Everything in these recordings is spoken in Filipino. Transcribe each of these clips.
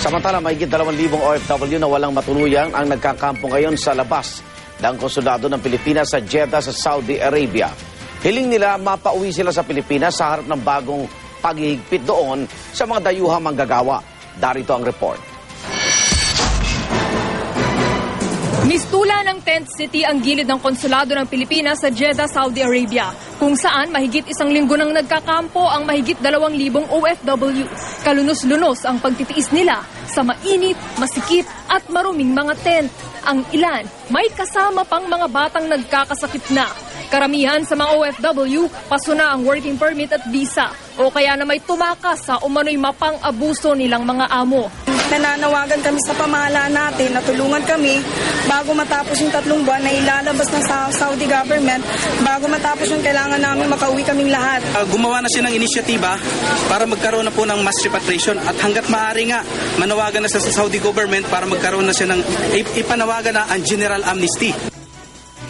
Samantala, mahigit 2,000 OFW na walang matuluyan ang nagkakampo ngayon sa labas ng konsulado ng Pilipinas sa Jeddah sa Saudi Arabia. Hiling nila mapauwi sila sa Pilipinas sa harap ng bagong paghihigpit doon sa mga dayuhang manggagawa. Darito ang report. Mistula ng tent city ang gilid ng konsulado ng Pilipinas sa Jeddah, Saudi Arabia, kung saan mahigit 1 linggo nang nagkakampo ang mahigit 2,000 OFW. Kalunos-lunos ang pagtitiis nila sa mainit, masikip at maruming mga tent. Ang ilan, may kasama pang mga batang nagkakasakit na. Karamihan sa mga OFW, paso na ang working permit at visa o kaya na may tumakas sa umano'y mapang-abuso nilang mga amo. Nananawagan kami sa pamahalaan natin na tulungan kami bago matapos yung 3 buwan na ilalabas ng Saudi government, bago matapos yung kailangan namin makauwi kaming lahat. Gumawa na siya ng inisyatiba para magkaroon na po ng mass repatriation at hanggat maaari nga manawagan na sa Saudi government para magkaroon na siya ng ipanawagan na ang general amnesty.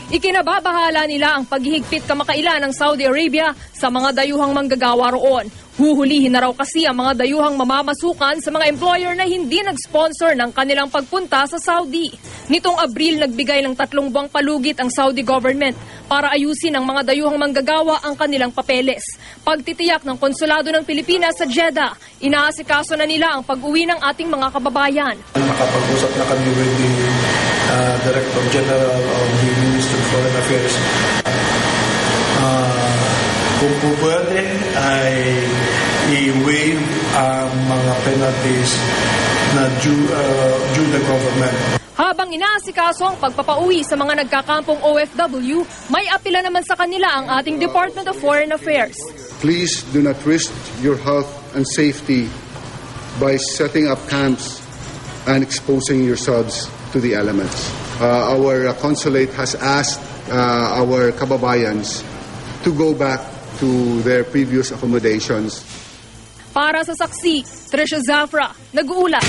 Ikinababahala nila ang paghihigpit kamakailan ng Saudi Arabia sa mga dayuhang manggagawa roon. Huhulihin na raw kasi ang mga dayuhang mamamasukan sa mga employer na hindi nag-sponsor ng kanilang pagpunta sa Saudi. Nitong Abril, nagbigay ng 3 buwang palugit ang Saudi government para ayusin ng mga dayuhang manggagawa ang kanilang papeles. Pagtitiyak ng konsulado ng Pilipinas sa Jeddah, inaasikaso na nila ang pag-uwi ng ating mga kababayan. Nakapag-usap na kami with the Director General of the Ministry of Foreign Affairs. Kung po pwede ay i-waive ang mga penalties na due the government. Habang inaasikaso ang pagpapauwi sa mga nagkakampong OFW, may apila naman sa kanila ang ating Department of Foreign Affairs. Please do not risk your health and safety by setting up camps and exposing yourselves to the elements. Our consulate has asked our kababayans to go back to their previous accommodations. Para sa saksi, Trisha Zafra, nag-uulat.